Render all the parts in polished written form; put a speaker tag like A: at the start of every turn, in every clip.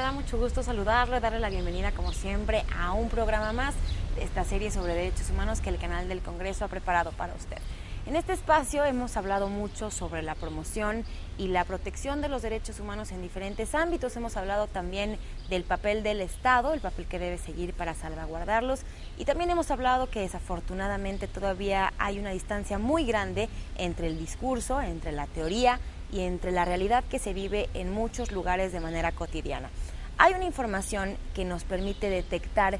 A: da mucho gusto saludarlo, darle la bienvenida como siempre a un programa más de esta serie sobre derechos humanos que el canal del Congreso ha preparado para usted. En este espacio hemos hablado mucho sobre la promoción y la protección de los derechos humanos en diferentes ámbitos. Hemos hablado también del papel del Estado, el papel que debe seguir para salvaguardarlos, y también hemos hablado que desafortunadamente todavía hay una distancia muy grande entre el discurso, entre la teoría y entre la realidad que se vive en muchos lugares de manera cotidiana. Hay una información que nos permite detectar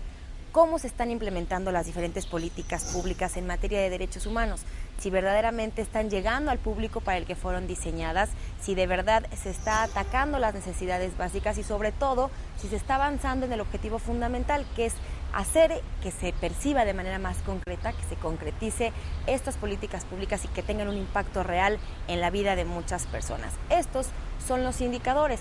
A: cómo se están implementando las diferentes políticas públicas en materia de derechos humanos, si verdaderamente están llegando al público para el que fueron diseñadas, si de verdad se está atacando las necesidades básicas y sobre todo si se está avanzando en el objetivo fundamental, que es hacer que se perciba de manera más concreta, que se concretice estas políticas públicas y que tengan un impacto real en la vida de muchas personas. Estos son los indicadores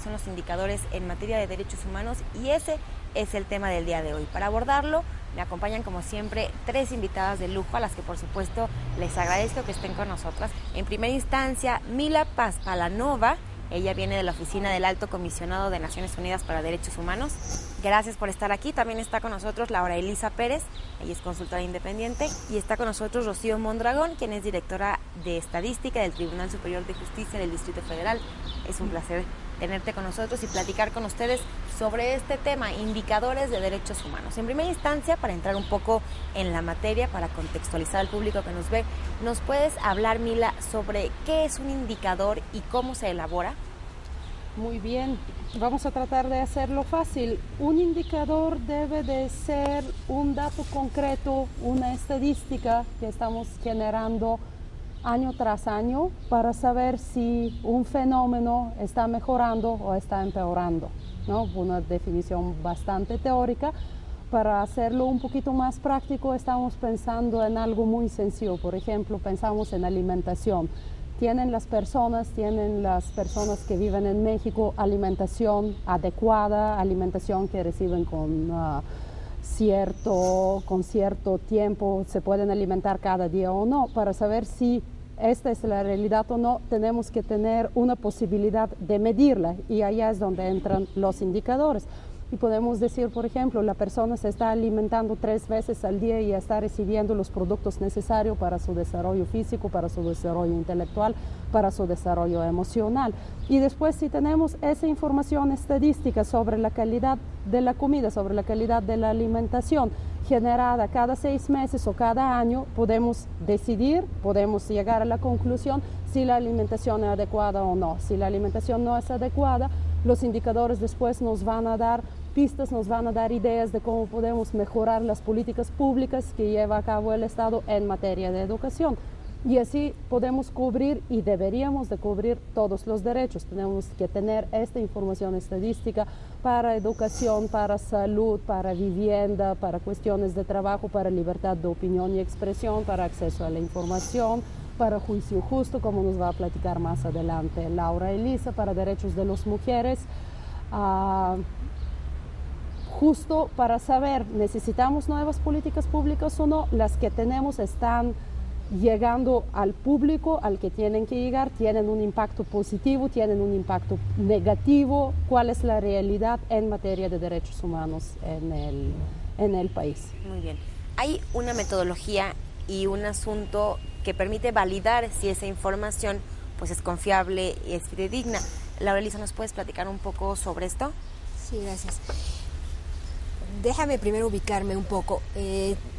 A: en materia de derechos humanos y ese es el tema del día de hoy. Para abordarlo, me acompañan como siempre 3 invitadas de lujo a las que por supuesto les agradezco que estén con nosotras. En primera instancia, Mila Paspalanova. Ella viene de la Oficina del Alto Comisionado de Naciones Unidas para Derechos Humanos. Gracias por estar aquí. También está con nosotros Laura Elisa Pérez, ella es consultora independiente. Y está con nosotros Rocío Mondragón, quien es directora de Estadística del Tribunal Superior de Justicia del Distrito Federal. Es un placer tenerte con nosotros y platicar con ustedes sobre este tema, indicadores de derechos humanos. En primera instancia, para entrar un poco en la materia, para contextualizar al público que nos ve, ¿nos puedes hablar, Mila, sobre qué es un indicador y cómo se elabora?
B: Muy bien, vamos a tratar de hacerlo fácil. Un indicador debe de ser un dato concreto, una estadística que estamos generando año tras año para saber si un fenómeno está mejorando o está empeorando, ¿no? Una definición bastante teórica. Para hacerlo un poquito más práctico, estamos pensando en algo muy sencillo. Por ejemplo, pensamos en alimentación. ¿Tienen las personas que viven en México alimentación adecuada, alimentación que reciben con cierto tiempo, se pueden alimentar cada día o no? Para saber si esta es la realidad o no, tenemos que tener una posibilidad de medirla y allá es donde entran los indicadores. Y podemos decir, por ejemplo, la persona se está alimentando 3 veces al día y está recibiendo los productos necesarios para su desarrollo físico, para su desarrollo intelectual, para su desarrollo emocional. Y después, si tenemos esa información estadística sobre la calidad de la comida, sobre la calidad de la alimentación, generada cada 6 meses o cada año, podemos decidir, podemos llegar a la conclusión si la alimentación es adecuada o no. Si la alimentación no es adecuada, los indicadores después nos van a dar pistas, nos van a dar ideas de cómo podemos mejorar las políticas públicas que lleva a cabo el Estado en materia de educación. Y así podemos cubrir y deberíamos de cubrir todos los derechos. Tenemos que tener esta información estadística para educación, para salud, para vivienda, para cuestiones de trabajo, para libertad de opinión y expresión, para acceso a la información, para juicio justo, como nos va a platicar más adelante Laura Elisa, para derechos de las mujeres. Justo para saber, ¿necesitamos nuevas políticas públicas o no? Las que tenemos están llegando al público al que tienen que llegar, tienen un impacto positivo, tienen un impacto negativo. ¿Cuál es la realidad en materia de derechos humanos en el país?
A: Muy bien. Hay una metodología y un asunto que permite validar si esa información pues es confiable y es fidedigna. Laura Elisa, ¿nos puedes platicar un poco sobre esto?
C: Sí, gracias. Déjame primero ubicarme un poco.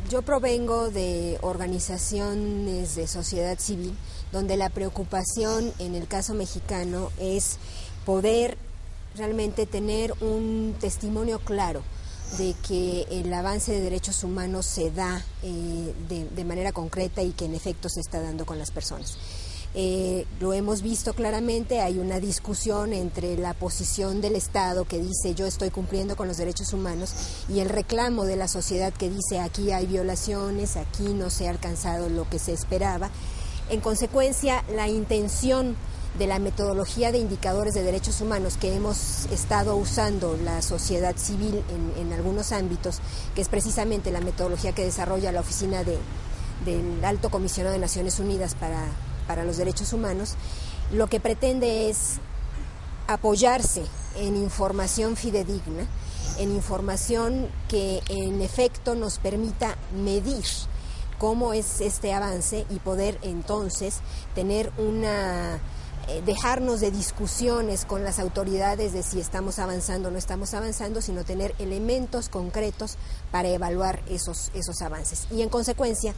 C: Yo provengo de organizaciones de sociedad civil, donde la preocupación en el caso mexicano es poder realmente tener un testimonio claro de que el avance de derechos humanos se da de manera concreta y que en efecto se está dando con las personas. Lo hemos visto claramente, hay una discusión entre la posición del Estado que dice yo estoy cumpliendo con los derechos humanos y el reclamo de la sociedad que dice aquí hay violaciones, aquí no se ha alcanzado lo que se esperaba. En consecuencia, la intención de la metodología de indicadores de derechos humanos que hemos estado usando la sociedad civil en algunos ámbitos, que es precisamente la metodología que desarrolla la Oficina del Alto Comisionado de Naciones Unidas para los Derechos Humanos, lo que pretende es apoyarse en información fidedigna, en información que en efecto nos permita medir cómo es este avance y poder entonces tener dejarnos de discusiones con las autoridades de si estamos avanzando o no estamos avanzando, sino tener elementos concretos para evaluar esos avances. Y en consecuencia,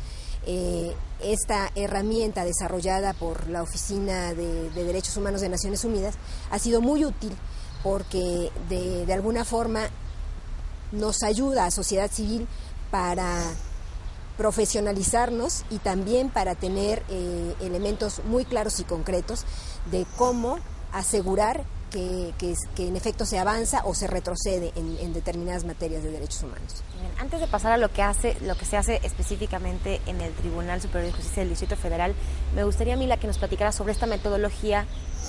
C: esta herramienta desarrollada por la Oficina de Derechos Humanos de Naciones Unidas ha sido muy útil porque de alguna forma nos ayuda a sociedad civil para profesionalizarnos y también para tener elementos muy claros y concretos de cómo asegurar que en efecto se avanza o se retrocede en determinadas materias de derechos humanos.
A: Bien, antes de pasar a lo que se hace específicamente en el Tribunal Superior de Justicia del Distrito Federal, me gustaría, Mila, que nos platicara sobre esta metodología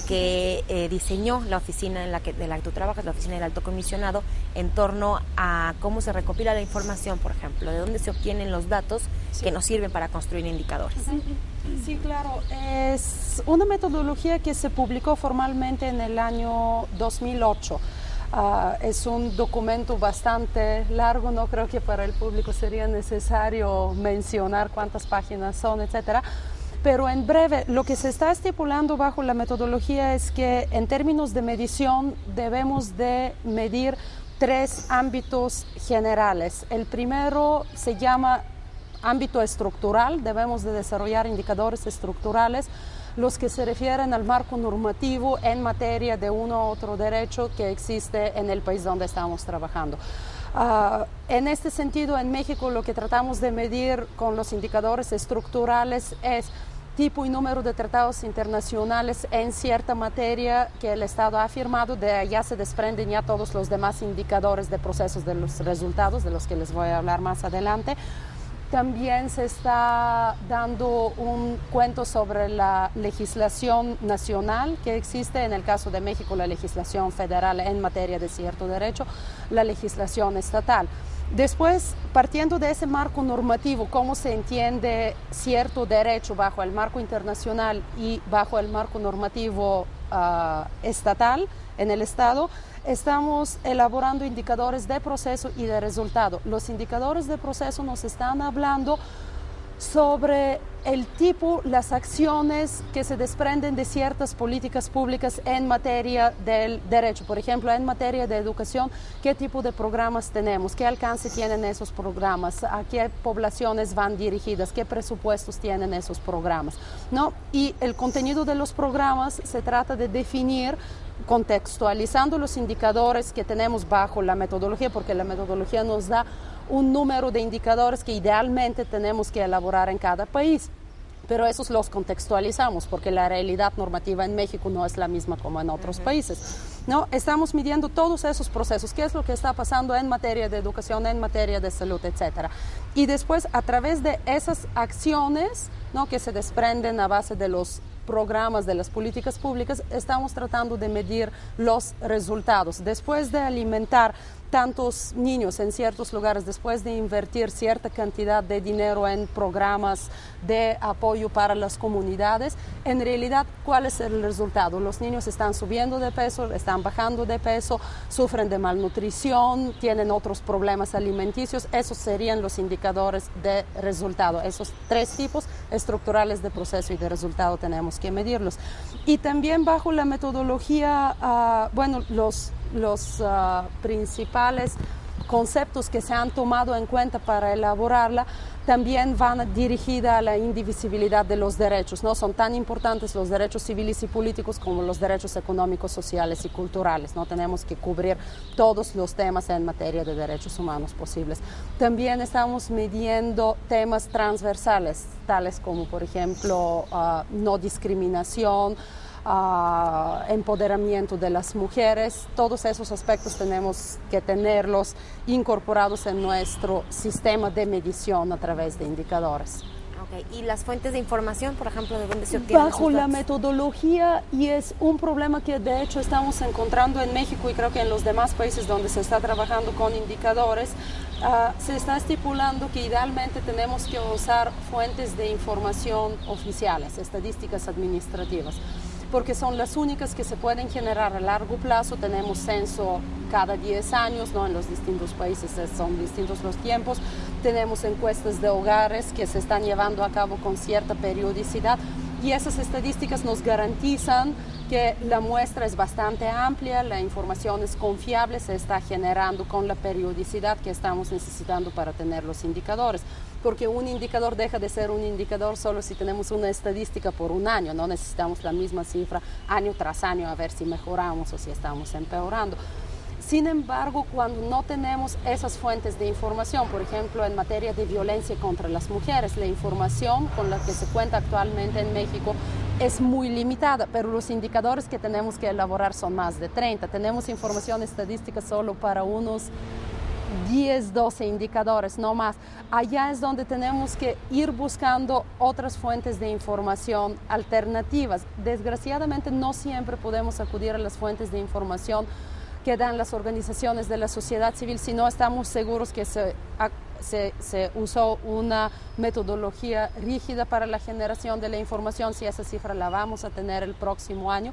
A: que diseñó la oficina de la que tú trabajas, la oficina del Alto Comisionado, en torno a cómo se recopila la información, por ejemplo, de dónde se obtienen los datos que nos sirven para construir indicadores.
B: Sí, claro. Es una metodología que se publicó formalmente en el año 2008. Es un documento bastante largo, no creo que para el público sería necesario mencionar cuántas páginas son, etcétera. Pero en breve, lo que se está estipulando bajo la metodología es que en términos de medición debemos de medir 3 ámbitos generales. El primero se llama ámbito estructural, debemos de desarrollar indicadores estructurales, los que se refieren al marco normativo en materia de uno u otro derecho que existe en el país donde estamos trabajando. En este sentido, en México lo que tratamos de medir con los indicadores estructurales es tipo y número de tratados internacionales en cierta materia que el Estado ha firmado. De allá se desprenden ya todos los demás indicadores de procesos de los resultados, de los que les voy a hablar más adelante. También se está dando un cuento sobre la legislación nacional que existe, en el caso de México la legislación federal en materia de cierto derecho, la legislación estatal. Después, partiendo de ese marco normativo, cómo se entiende cierto derecho bajo el marco internacional y bajo el marco normativo estatal en el Estado, estamos elaborando indicadores de proceso y de resultado. Los indicadores de proceso nos están hablando sobre el tipo, las acciones que se desprenden de ciertas políticas públicas en materia del derecho. Por ejemplo, en materia de educación, ¿qué tipo de programas tenemos? ¿Qué alcance tienen esos programas? ¿A qué poblaciones van dirigidas? ¿Qué presupuestos tienen esos programas? ¿No? Y el contenido de los programas se trata de definir contextualizando los indicadores que tenemos bajo la metodología, porque la metodología nos da un número de indicadores que idealmente tenemos que elaborar en cada país, pero esos los contextualizamos porque la realidad normativa en México no es la misma como en otros países, ¿no? Estamos midiendo todos esos procesos, qué es lo que está pasando en materia de educación, en materia de salud, etcétera. Y después, a través de esas acciones, ¿no?, que se desprenden a base de los programas, de las políticas públicas, estamos tratando de medir los resultados. Después de alimentar tantos niños en ciertos lugares, después de invertir cierta cantidad de dinero en programas de apoyo para las comunidades, en realidad, ¿cuál es el resultado? Los niños están subiendo de peso, están bajando de peso, sufren de malnutrición, tienen otros problemas alimenticios. Esos serían los indicadores de resultado. Esos 3 tipos estructurales de proceso y de resultado tenemos que medirlos. Y también bajo la metodología, los principales conceptos que se han tomado en cuenta para elaborarla también van dirigida a la indivisibilidad de los derechos, ¿no? Son tan importantes los derechos civiles y políticos como los derechos económicos, sociales y culturales, ¿no? Tenemos que cubrir todos los temas en materia de derechos humanos posibles. También estamos midiendo temas transversales, tales como, por ejemplo, no discriminación, empoderamiento de las mujeres. Todos esos aspectos tenemos que tenerlos incorporados en nuestro sistema de medición a través de indicadores.
A: Okay. ¿Y las fuentes de información, por ejemplo, de dónde se obtienen?
B: Bajo la metodología, y es un problema que de hecho estamos encontrando en México y creo que en los demás países donde se está trabajando con indicadores, se está estipulando que idealmente tenemos que usar fuentes de información oficiales, estadísticas administrativas. porque son las únicas que se pueden generar a largo plazo. Tenemos censo cada 10 años, ¿no? En los distintos países son distintos los tiempos. Tenemos encuestas de hogares que se están llevando a cabo con cierta periodicidad, y esas estadísticas nos garantizan que la muestra es bastante amplia, la información es confiable, se está generando con la periodicidad que estamos necesitando para tener los indicadores. Porque un indicador deja de ser un indicador solo si tenemos una estadística por un año, no necesitamos la misma cifra año tras año a ver si mejoramos o si estamos empeorando. Sin embargo, cuando no tenemos esas fuentes de información, por ejemplo, en materia de violencia contra las mujeres, la información con la que se cuenta actualmente en México es muy limitada, pero los indicadores que tenemos que elaborar son más de 30. Tenemos información estadística solo para unos 10, 12 indicadores, no más. Allá es donde tenemos que ir buscando otras fuentes de información alternativas. Desgraciadamente, no siempre podemos acudir a las fuentes de información que dan las organizaciones de la sociedad civil si no estamos seguros que se usó una metodología rígida para la generación de la información, si esa cifra la vamos a tener el próximo año.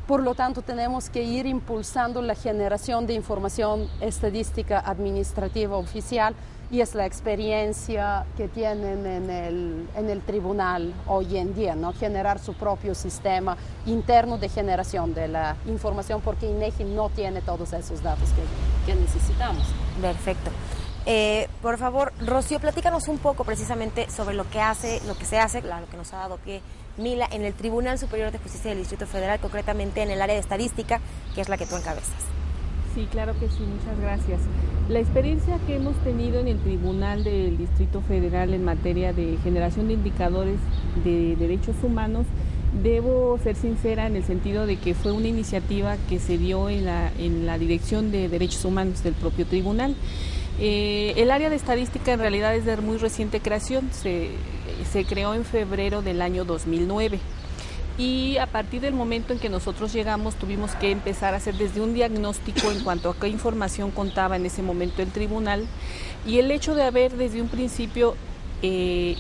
B: Por lo tanto, tenemos que ir impulsando la generación de información estadística administrativa oficial, y es la experiencia que tienen en el tribunal hoy en día, ¿no? Generar su propio sistema interno de generación de la información, porque INEGI no tiene todos esos datos que necesitamos.
A: Perfecto. Por favor, Rocío, platícanos un poco precisamente sobre lo que se hace, lo que nos ha dado pie Mila en el Tribunal Superior de Justicia del Distrito Federal, concretamente en el área de estadística, que es la que tú encabezas.
D: Sí, claro que sí, muchas gracias. La experiencia que hemos tenido en el Tribunal del Distrito Federal en materia de generación de indicadores de derechos humanos, debo ser sincera en el sentido de que fue una iniciativa que se dio en la Dirección de Derechos Humanos del propio tribunal. El área de estadística en realidad es de muy reciente creación, se creó en febrero del año 2009. Y a partir del momento en que nosotros llegamos, tuvimos que empezar a hacer desde un diagnóstico en cuanto a qué información contaba en ese momento el tribunal, y el hecho de haber desde un principio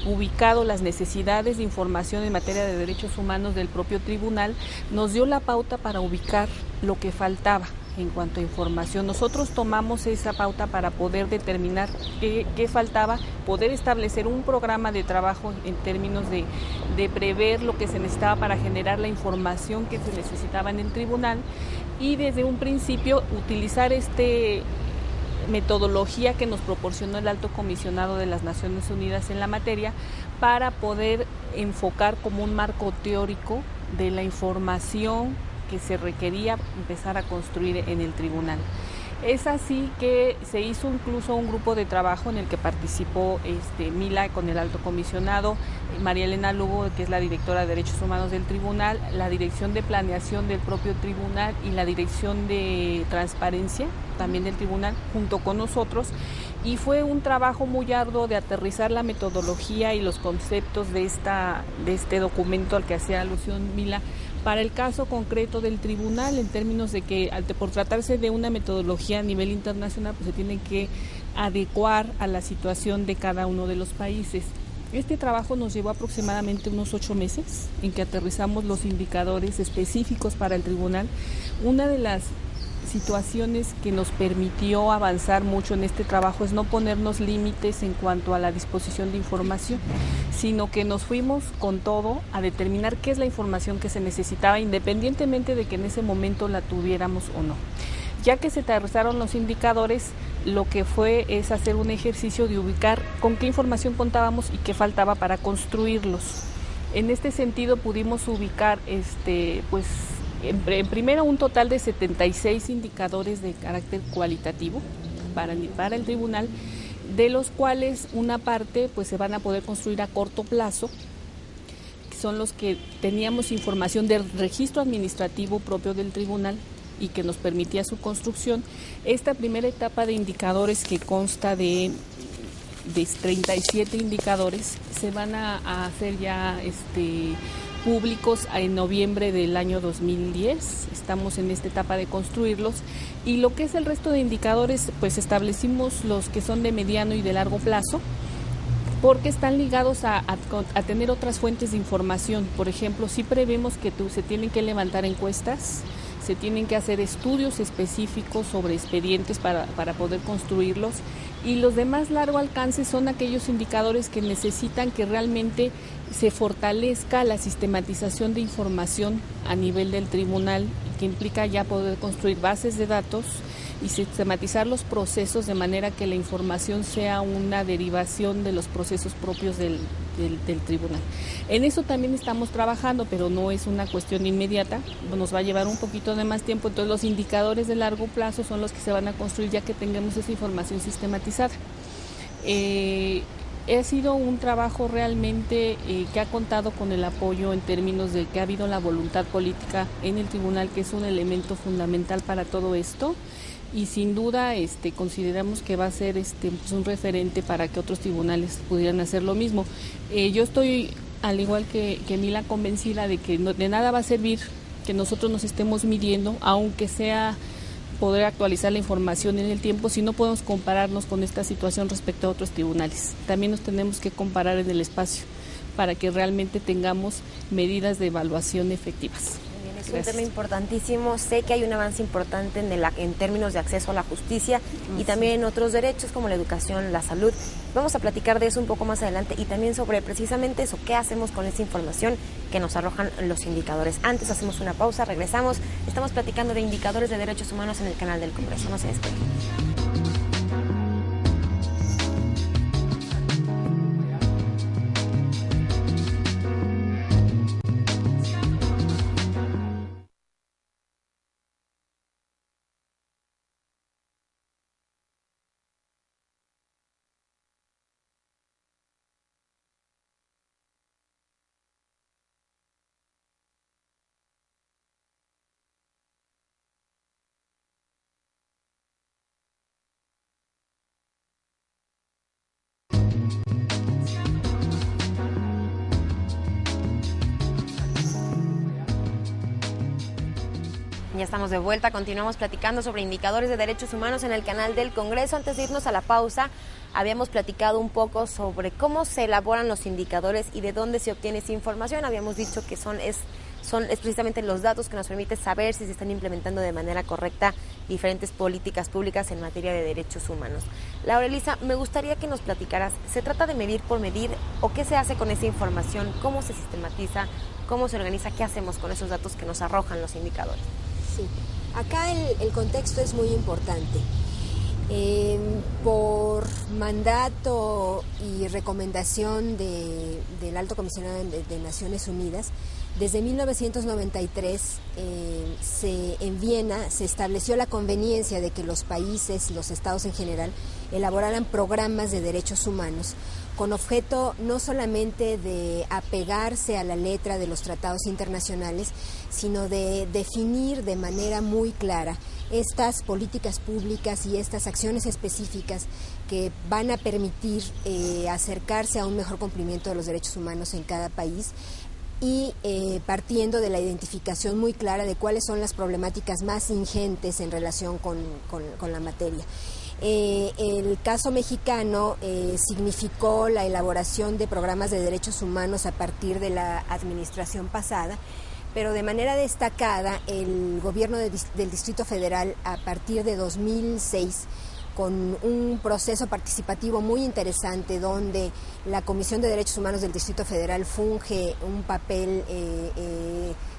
D: ubicado las necesidades de información en materia de derechos humanos del propio tribunal, nos dio la pauta para ubicar lo que faltaba en cuanto a información. Nosotros tomamos esa pauta para poder determinar qué faltaba, poder establecer un programa de trabajo en términos de prever lo que se necesitaba para generar la información que se necesitaba en el tribunal, y desde un principio utilizar metodología que nos proporcionó el Alto Comisionado de las Naciones Unidas en la materia, para poder enfocar como un marco teórico de la información que se requería empezar a construir en el tribunal. Es así que se hizo incluso un grupo de trabajo en el que participó Mila con el Alto Comisionado, María Elena Lugo, que es la directora de Derechos Humanos del tribunal, la Dirección de Planeación del propio tribunal y la Dirección de Transparencia también del tribunal, junto con nosotros, y fue un trabajo muy arduo de aterrizar la metodología y los conceptos de este documento al que hacía alusión Mila para el caso concreto del tribunal, en términos de que por tratarse de una metodología a nivel internacional, pues se tiene que adecuar a la situación de cada uno de los países. Este trabajo nos llevó aproximadamente unos 8 meses en que aterrizamos los indicadores específicos para el tribunal. Una de las situaciones que nos permitió avanzar mucho en este trabajo es no ponernos límites en cuanto a la disposición de información, sino que nos fuimos con todo a determinar qué es la información que se necesitaba, independientemente de que en ese momento la tuviéramos o no. Ya que se aterrizaron los indicadores, lo que fue es hacer un ejercicio de ubicar con qué información contábamos y qué faltaba para construirlos. En este sentido pudimos ubicar en primero un total de 76 indicadores de carácter cualitativo para el tribunal, de los cuales una parte pues se van a poder construir a corto plazo, que son los que teníamos información del registro administrativo propio del tribunal y que nos permitía su construcción. Esta primera etapa de indicadores, que consta de 37 indicadores, se van a hacer ya públicos en noviembre del año 2010. Estamos en esta etapa de construirlos, y lo que es el resto de indicadores, pues establecimos los que son de mediano y de largo plazo, porque están ligados a tener otras fuentes de información. Por ejemplo, sí prevemos que se tienen que levantar encuestas, se tienen que hacer estudios específicos sobre expedientes para poder construirlos, y los de más largo alcance son aquellos indicadores que necesitan que realmente se fortalezca la sistematización de información a nivel del tribunal, que implica ya poder construir bases de datos y sistematizar los procesos de manera que la información sea una derivación de los procesos propios del tribunal. En eso también estamos trabajando, pero no es una cuestión inmediata, nos va a llevar un poquito de más tiempo, entonces los indicadores de largo plazo son los que se van a construir ya que tengamos esa información sistematizada. Ha sido un trabajo realmente que ha contado con el apoyo en términos de que ha habido la voluntad política en el tribunal, que es un elemento fundamental para todo esto. Y sin duda consideramos que va a ser pues un referente para que otros tribunales pudieran hacer lo mismo. Yo estoy, al igual que Mila, convencida de que de nada va a servir que nosotros nos estemos midiendo, aunque sea poder actualizar la información en el tiempo, si no podemos compararnos con esta situación respecto a otros tribunales. También nos tenemos que comparar en el espacio para que realmente tengamos medidas de evaluación efectivas.
A: Es un tema importantísimo. Sé que hay un avance importante en términos de acceso a la justicia y también en otros derechos como la educación, la salud. Vamos a platicar de eso un poco más adelante y también sobre precisamente eso, qué hacemos con esa información que nos arrojan los indicadores. Antes hacemos una pausa, regresamos. Estamos platicando de indicadores de derechos humanos en el canal del Congreso. No se despeguen. Ya estamos de vuelta, continuamos platicando sobre indicadores de derechos humanos en el canal del Congreso. Antes de irnos a la pausa, habíamos platicado un poco sobre cómo se elaboran los indicadores y de dónde se obtiene esa información. Habíamos dicho que son precisamente los datos que nos permiten saber si se están implementando de manera correcta diferentes políticas públicas en materia de derechos humanos. Laura Elisa, me gustaría que nos platicaras, ¿se trata de medir por medir o qué se hace con esa información? ¿Cómo se sistematiza? ¿Cómo se organiza? ¿Qué hacemos con esos datos que nos arrojan los indicadores?
C: Sí, acá el contexto es muy importante. Por mandato y recomendación del Alto Comisionado de Naciones Unidas, desde 1993 en Viena se estableció la conveniencia de que los países, los estados en general, elaboraran programas de derechos humanos con objeto no solamente de apegarse a la letra de los tratados internacionales, sino de definir de manera muy clara estas políticas públicas y estas acciones específicas que van a permitir acercarse a un mejor cumplimiento de los derechos humanos en cada país y partiendo de la identificación muy clara de cuáles son las problemáticas más ingentes en relación con la materia. El caso mexicano significó la elaboración de programas de derechos humanos a partir de la administración pasada, pero de manera destacada el gobierno del Distrito Federal a partir de 2006 con un proceso participativo muy interesante donde la Comisión de Derechos Humanos del Distrito Federal funge un papel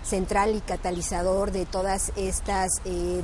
C: central y catalizador de todas estas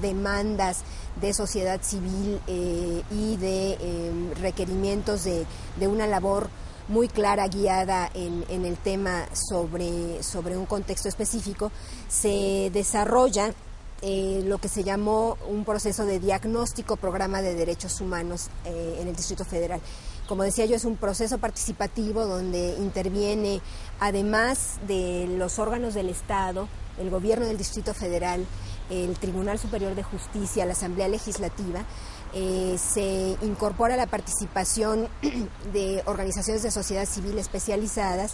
C: demandas de sociedad civil y de requerimientos de una labor muy clara, guiada en el tema sobre un contexto específico. Se desarrolla lo que se llamó un proceso de diagnóstico programa de derechos humanos en el Distrito Federal. Como decía yo, es un proceso participativo donde interviene, además de los órganos del Estado, el gobierno del Distrito Federal, el Tribunal Superior de Justicia, la Asamblea Legislativa. Se incorpora la participación de organizaciones de sociedad civil especializadas,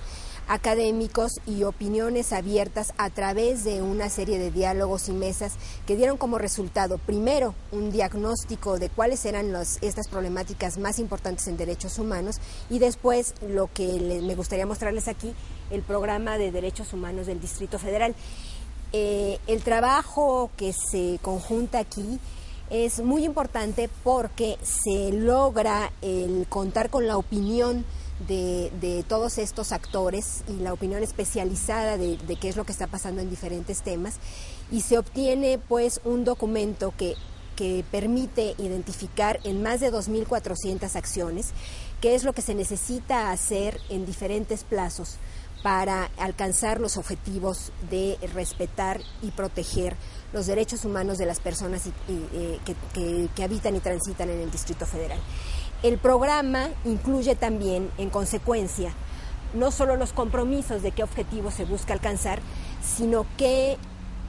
C: académicos y opiniones abiertas a través de una serie de diálogos y mesas que dieron como resultado, primero, un diagnóstico de cuáles eran estas problemáticas más importantes en derechos humanos, y después, lo que me gustaría mostrarles aquí, el programa de derechos humanos del Distrito Federal. El trabajo que se conjunta aquí es muy importante porque se logra el contar con la opinión de todos estos actores y la opinión especializada de qué es lo que está pasando en diferentes temas, y se obtiene pues un documento que permite identificar en más de 2.400 acciones qué es lo que se necesita hacer en diferentes plazos para alcanzar los objetivos de respetar y proteger los derechos humanos de las personas que habitan y transitan en el Distrito Federal. El programa incluye también, en consecuencia, no solo los compromisos de qué objetivos se busca alcanzar, sino qué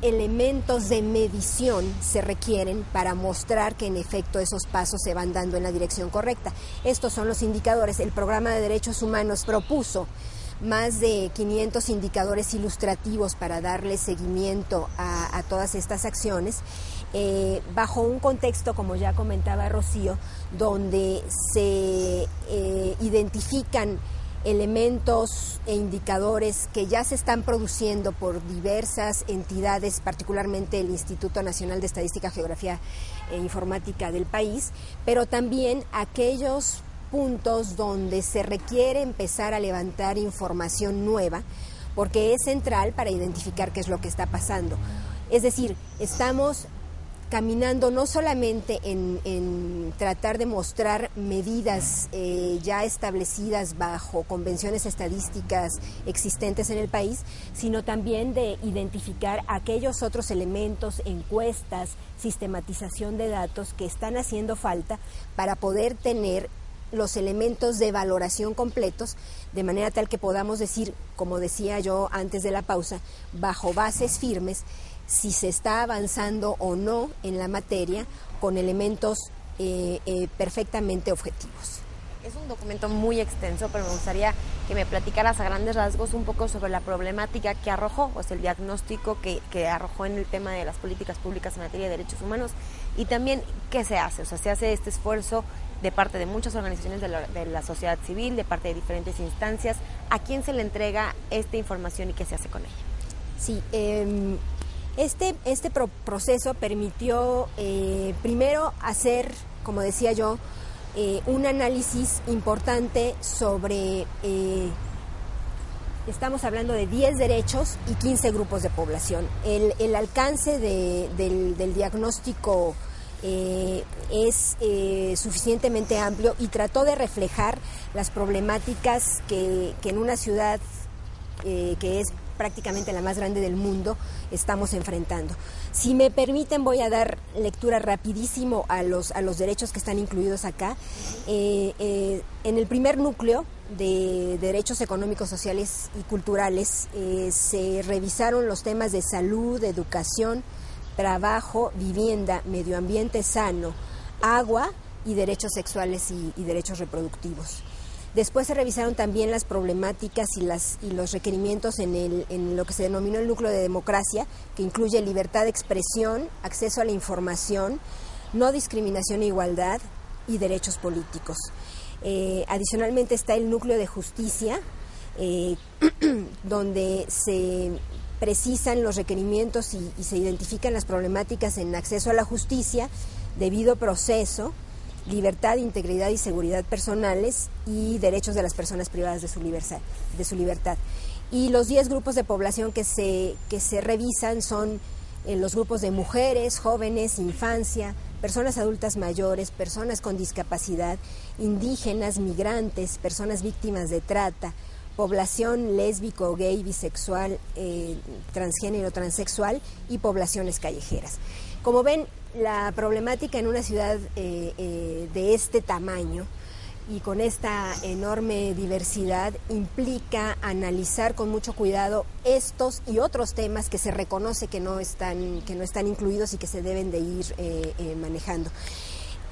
C: elementos de medición se requieren para mostrar que en efecto esos pasos se van dando en la dirección correcta. Estos son los indicadores. El programa de derechos humanos propuso más de 500 indicadores ilustrativos para darle seguimiento a todas estas acciones, bajo un contexto, como ya comentaba Rocío, donde se identifican elementos e indicadores que ya se están produciendo por diversas entidades, particularmente el Instituto Nacional de Estadística, Geografía e Informática del país, pero también aquellos puntos donde se requiere empezar a levantar información nueva, porque es central para identificar qué es lo que está pasando. Es decir, estamos caminando no solamente en tratar de mostrar medidas ya establecidas bajo convenciones estadísticas existentes en el país, sino también de identificar aquellos otros elementos, encuestas, sistematización de datos que están haciendo falta para poder tener los elementos de valoración completos, de manera tal que podamos decir, como decía yo antes de la pausa, bajo bases firmes, si se está avanzando o no en la materia con elementos perfectamente objetivos.
A: Es un documento muy extenso, pero me gustaría que me platicaras a grandes rasgos un poco sobre la problemática que arrojó, o sea, el diagnóstico que arrojó en el tema de las políticas públicas en materia de derechos humanos, y también qué se hace, o sea, se hace este esfuerzo de parte de muchas organizaciones de la sociedad civil, de parte de diferentes instancias. ¿A quién se le entrega esta información y qué se hace con ella?
C: Sí, este proceso permitió primero hacer, como decía yo, un análisis importante sobre, estamos hablando de 10 derechos y 15 grupos de población. El alcance del diagnóstico es suficientemente amplio y trató de reflejar las problemáticas que en una ciudad que es prácticamente la más grande del mundo estamos enfrentando. Si me permiten, voy a dar lectura rapidísimo a los derechos que están incluidos acá. En el primer núcleo de derechos económicos, sociales y culturales se revisaron los temas de salud, educación, trabajo, vivienda, medio ambiente sano, agua y derechos sexuales y derechos reproductivos. Después se revisaron también las problemáticas y los requerimientos en lo que se denominó el núcleo de democracia, que incluye libertad de expresión, acceso a la información, no discriminación e igualdad y derechos políticos. Adicionalmente está el núcleo de justicia, donde se precisan los requerimientos y se identifican las problemáticas en acceso a la justicia, debido proceso, libertad, integridad y seguridad personales y derechos de las personas privadas de su libertad. Y los 10 grupos de población que se revisan son los grupos de mujeres, jóvenes, infancia, personas adultas mayores, personas con discapacidad, indígenas, migrantes, personas víctimas de trata, población lésbico, gay, bisexual, transgénero, transexual y poblaciones callejeras. Como ven, la problemática en una ciudad de este tamaño y con esta enorme diversidad implica analizar con mucho cuidado estos y otros temas que se reconoce que no están incluidos y que se deben de ir manejando.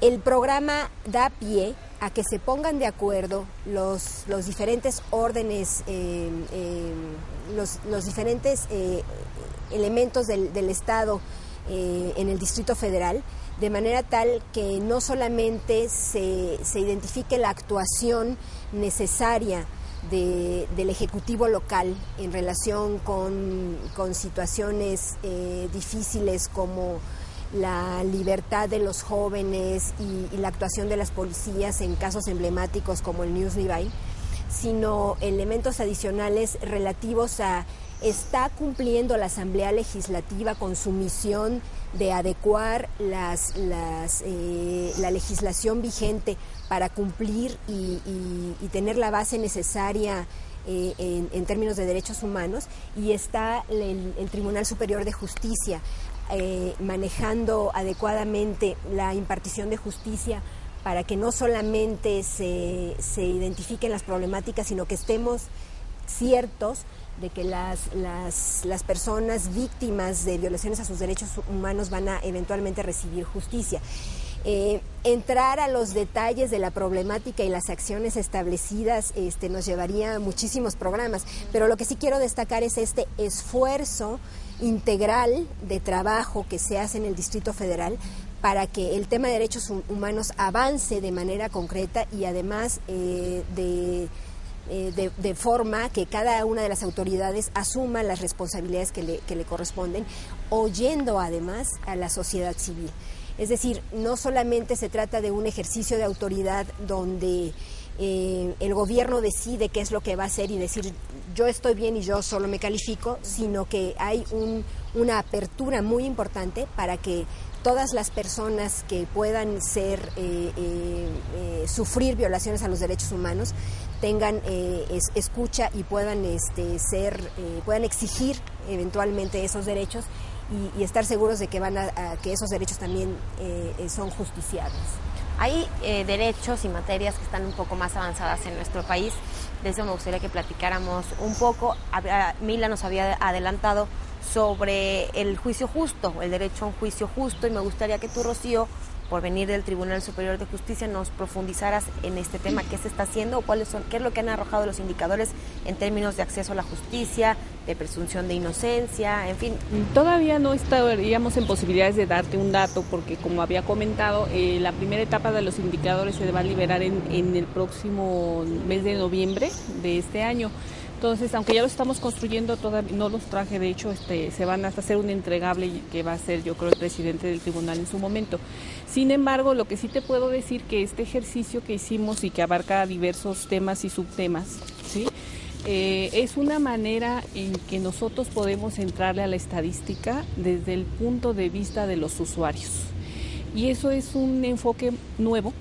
C: El programa da pie a que se pongan de acuerdo los diferentes órdenes, los diferentes elementos del Estado en el Distrito Federal, de manera tal que no solamente se identifique la actuación necesaria del Ejecutivo local en relación con situaciones difíciles como la libertad de los jóvenes y la actuación de las policías en casos emblemáticos como el News Divine, sino elementos adicionales relativos a ¿está cumpliendo la Asamblea Legislativa con su misión de adecuar la legislación vigente para cumplir y tener la base necesaria en términos de derechos humanos? Y está el Tribunal Superior de Justicia manejando adecuadamente la impartición de justicia para que no solamente se identifiquen las problemáticas, sino que estemos ciertos de que las personas víctimas de violaciones a sus derechos humanos van a eventualmente recibir justicia. Entrar a los detalles de la problemática y las acciones establecidas nos llevaría a muchísimos programas, pero lo que sí quiero destacar es este esfuerzo integral de trabajo que se hace en el Distrito Federal para que el tema de derechos humanos avance de manera concreta y además de forma que cada una de las autoridades asuma las responsabilidades que le corresponden, oyendo además a la sociedad civil. Es decir, no solamente se trata de un ejercicio de autoridad donde el gobierno decide qué es lo que va a hacer y decir yo estoy bien y yo solo me califico, sino que hay una apertura muy importante para que todas las personas que puedan sufrir violaciones a los derechos humanos tengan escucha y puedan exigir eventualmente esos derechos y estar seguros de que que esos derechos también son justiciables.
A: Hay derechos y materias que están un poco más avanzadas en nuestro país. De eso me gustaría que platicáramos un poco. Mila nos había adelantado sobre el juicio justo, el derecho a un juicio justo, y me gustaría que tú, Rocío, por venir del Tribunal Superior de Justicia, nos profundizaras en este tema, qué se está haciendo, qué es lo que han arrojado los indicadores en términos de acceso a la justicia, de presunción de inocencia, en fin.
D: Todavía no estaríamos en posibilidades de darte un dato, porque como había comentado, la primera etapa de los indicadores se va a liberar en el próximo mes de noviembre de este año. Entonces, aunque ya lo estamos construyendo, todavía no los traje, de hecho se van hasta hacer un entregable que va a ser, yo creo, el presidente del tribunal en su momento. Sin embargo, lo que sí te puedo decir que este ejercicio que hicimos y que abarca diversos temas y subtemas, ¿sí? Es una manera en que nosotros podemos entrarle a la estadística desde el punto de vista de los usuarios. Y eso es un enfoque nuevo.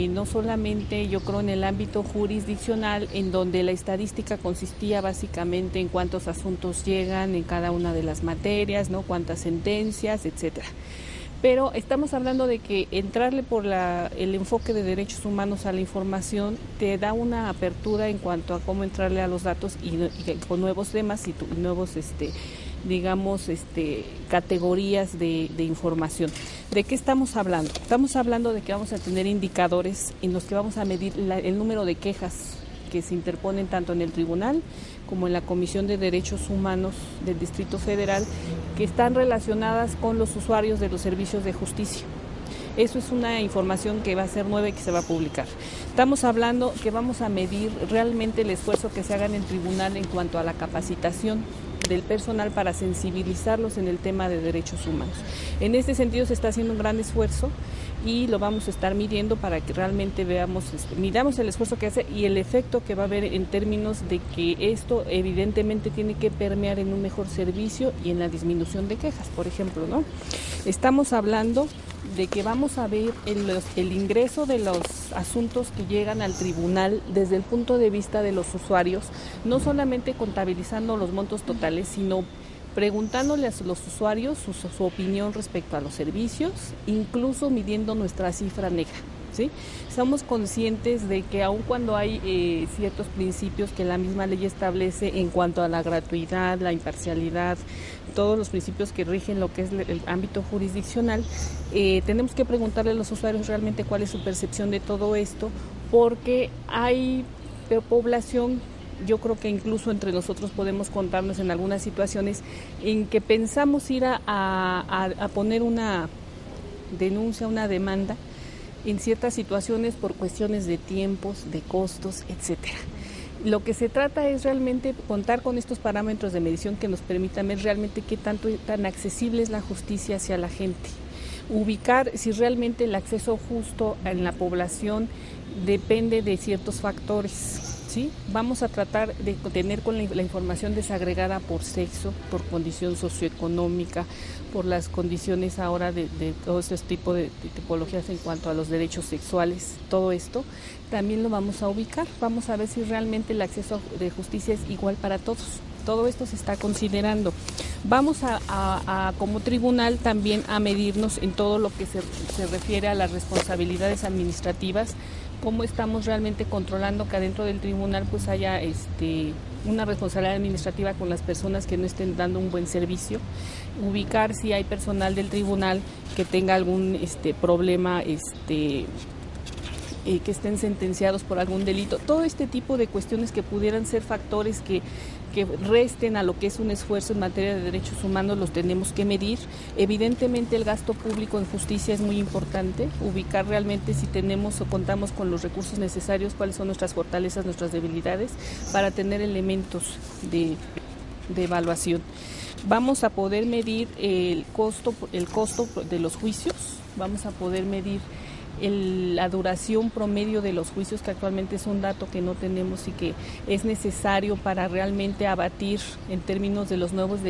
D: No solamente yo creo en el ámbito jurisdiccional, en donde la estadística consistía básicamente en cuántos asuntos llegan en cada una de las materias, ¿no? Cuántas sentencias, etcétera. Pero estamos hablando de que entrarle por el enfoque de derechos humanos a la información te da una apertura en cuanto a cómo entrarle a los datos y con nuevos temas y nuevos categorías de información. ¿De qué estamos hablando? Estamos hablando de que vamos a tener indicadores en los que vamos a medir el número de quejas que se interponen tanto en el tribunal como en la Comisión de Derechos Humanos del Distrito Federal, que están relacionadas con los usuarios de los servicios de justicia. Eso es una información que va a ser nueva y que se va a publicar. Estamos hablando que vamos a medir realmente el esfuerzo que se haga en el tribunal en cuanto a la capacitación del personal para sensibilizarlos en el tema de derechos humanos. En este sentido se está haciendo un gran esfuerzo y lo vamos a estar midiendo para que realmente midamos el esfuerzo que hace y el efecto que va a haber en términos de que esto evidentemente tiene que permear en un mejor servicio y en la disminución de quejas, por ejemplo, ¿no? Estamos hablando de que vamos a ver el ingreso de los asuntos que llegan al tribunal desde el punto de vista de los usuarios, no solamente contabilizando los montos totales, sino preguntándole a los usuarios su opinión respecto a los servicios, incluso midiendo nuestra cifra negra, ¿sí? Somos conscientes de que aun cuando hay ciertos principios que la misma ley establece en cuanto a la gratuidad, la imparcialidad, todos los principios que rigen lo que es el ámbito jurisdiccional, tenemos que preguntarle a los usuarios realmente cuál es su percepción de todo esto, porque hay población, yo creo que incluso entre nosotros podemos contarnos en algunas situaciones en que pensamos ir a poner una denuncia, una demanda en ciertas situaciones por cuestiones de tiempos, de costos, etcétera. Lo que se trata es realmente contar con estos parámetros de medición que nos permitan ver realmente qué tan accesible es la justicia hacia la gente. Ubicar si realmente el acceso justo en la población depende de ciertos factores. ¿Sí? Vamos a tratar de tener con la información desagregada por sexo, por condición socioeconómica, por las condiciones ahora de todo este tipo de tipologías en cuanto a los derechos sexuales, todo esto, también lo vamos a ubicar, vamos a ver si realmente el acceso de justicia es igual para todos. Todo esto se está considerando. Vamos a como tribunal también a medirnos en todo lo que se refiere a las responsabilidades administrativas, cómo estamos realmente controlando que adentro del tribunal pues haya una responsabilidad administrativa con las personas que no estén dando un buen servicio, ubicar si hay personal del tribunal que tenga algún problema, que estén sentenciados por algún delito, todo este tipo de cuestiones que pudieran ser factores que resten a lo que es un esfuerzo en materia de derechos humanos, los tenemos que medir. Evidentemente el gasto público en justicia es muy importante, ubicar realmente si tenemos o contamos con los recursos necesarios, cuáles son nuestras fortalezas, nuestras debilidades, para tener elementos de evaluación. Vamos a poder medir el costo de los juicios, vamos a poder medir la duración promedio de los juicios, que actualmente es un dato que no tenemos y que es necesario para realmente abatir en términos de los nuevos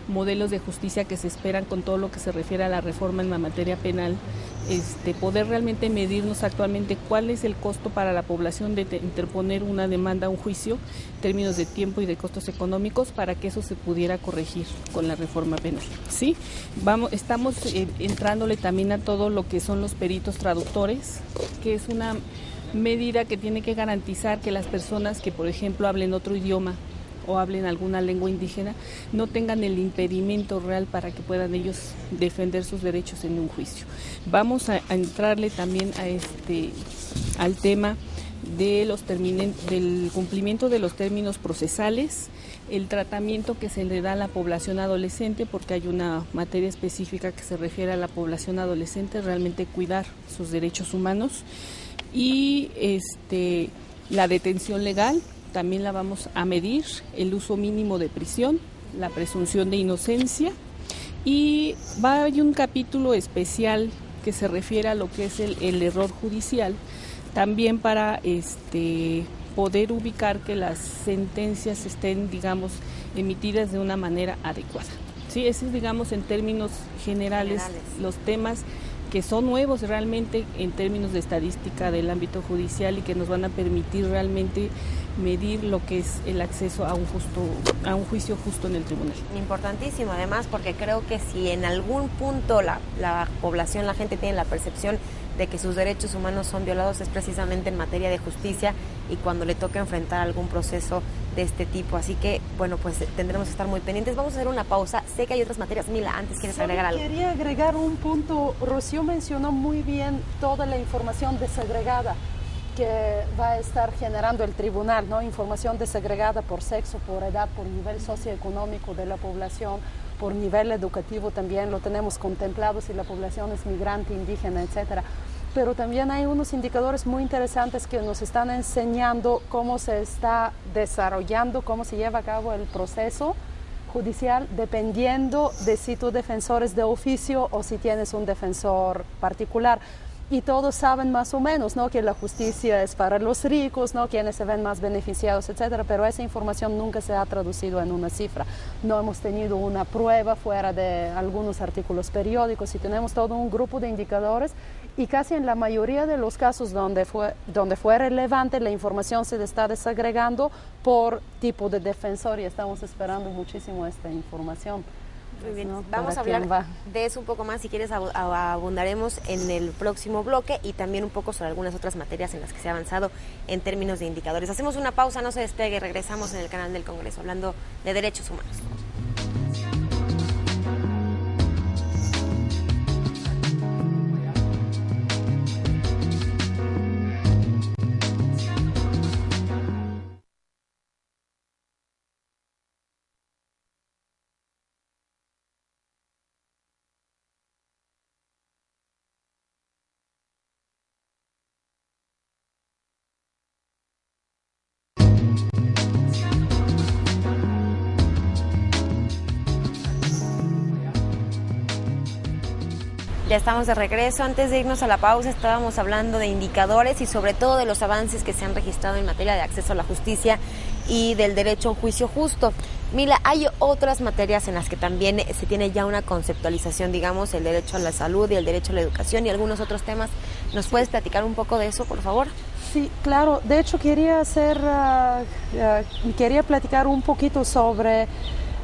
D: modelos de justicia que se esperan con todo lo que se refiere a la reforma en la materia penal, poder realmente medirnos actualmente cuál es el costo para la población de interponer una demanda, un juicio, en términos de tiempo y de costos económicos, para que eso se pudiera corregir con la reforma penal. ¿Sí? Estamos entrándole también a todo lo que son los peritos traductores, que es una medida que tiene que garantizar que las personas que, por ejemplo, hablen otro idioma o hablen alguna lengua indígena, no tengan el impedimento real para que puedan ellos defender sus derechos en un juicio. Vamos a entrarle también al tema del cumplimiento de los términos procesales, el tratamiento que se le da a la población adolescente, porque hay una materia específica que se refiere a la población adolescente, realmente cuidar sus derechos humanos, y la detención legal también la vamos a medir, el uso mínimo de prisión, la presunción de inocencia, y hay un capítulo especial que se refiere a lo que es el error judicial, también para poder ubicar que las sentencias estén, digamos, emitidas de una manera adecuada. Sí, ese es, digamos, en términos generales los temas que son nuevos realmente en términos de estadística del ámbito judicial y que nos van a permitir realmente medir lo que es el acceso a un juicio justo en el tribunal.
A: Importantísimo, además, porque creo que si en algún punto la población, la gente tiene la percepción de que sus derechos humanos son violados, es precisamente en materia de justicia y cuando le toca enfrentar algún proceso de este tipo. Así que, bueno, pues tendremos que estar muy pendientes. Vamos a hacer una pausa. Sé que hay otras materias. Mila, antes quieres agregar algo.
B: Quería agregar un punto. Rocío mencionó muy bien toda la información desagregada que va a estar generando el tribunal, ¿no? Información desagregada por sexo, por edad, por nivel socioeconómico de la población, por nivel educativo también lo tenemos contemplado si la población es migrante, indígena, etcétera. Pero también hay unos indicadores muy interesantes que nos están enseñando cómo se está desarrollando, cómo se lleva a cabo el proceso judicial, dependiendo de si tu defensor es de oficio o si tienes un defensor particular. Y todos saben más o menos, ¿no?, que la justicia es para los ricos, ¿no?, quienes se ven más beneficiados, etcétera, pero esa información nunca se ha traducido en una cifra. No hemos tenido una prueba fuera de algunos artículos periódicos y tenemos todo un grupo de indicadores y casi en la mayoría de los casos donde fue relevante la información se está desagregando por tipo de defensor y estamos esperando muchísimo esta información.
A: Muy bien, ¿no? Vamos a hablar de eso un poco más, si quieres abundaremos en el próximo bloque y también un poco sobre algunas otras materias en las que se ha avanzado en términos de indicadores. Hacemos una pausa, no se despegue, regresamos en el canal del Congreso hablando de derechos humanos. Ya estamos de regreso. Antes de irnos a la pausa estábamos hablando de indicadores y sobre todo de los avances que se han registrado en materia de acceso a la justicia y del derecho a un juicio justo. Mila, hay otras materias en las que también se tiene ya una conceptualización, digamos, el derecho a la salud y el derecho a la educación y algunos otros temas. ¿Nos puedes platicar un poco de eso, por favor?
B: Sí, claro. De hecho, quería platicar un poquito sobre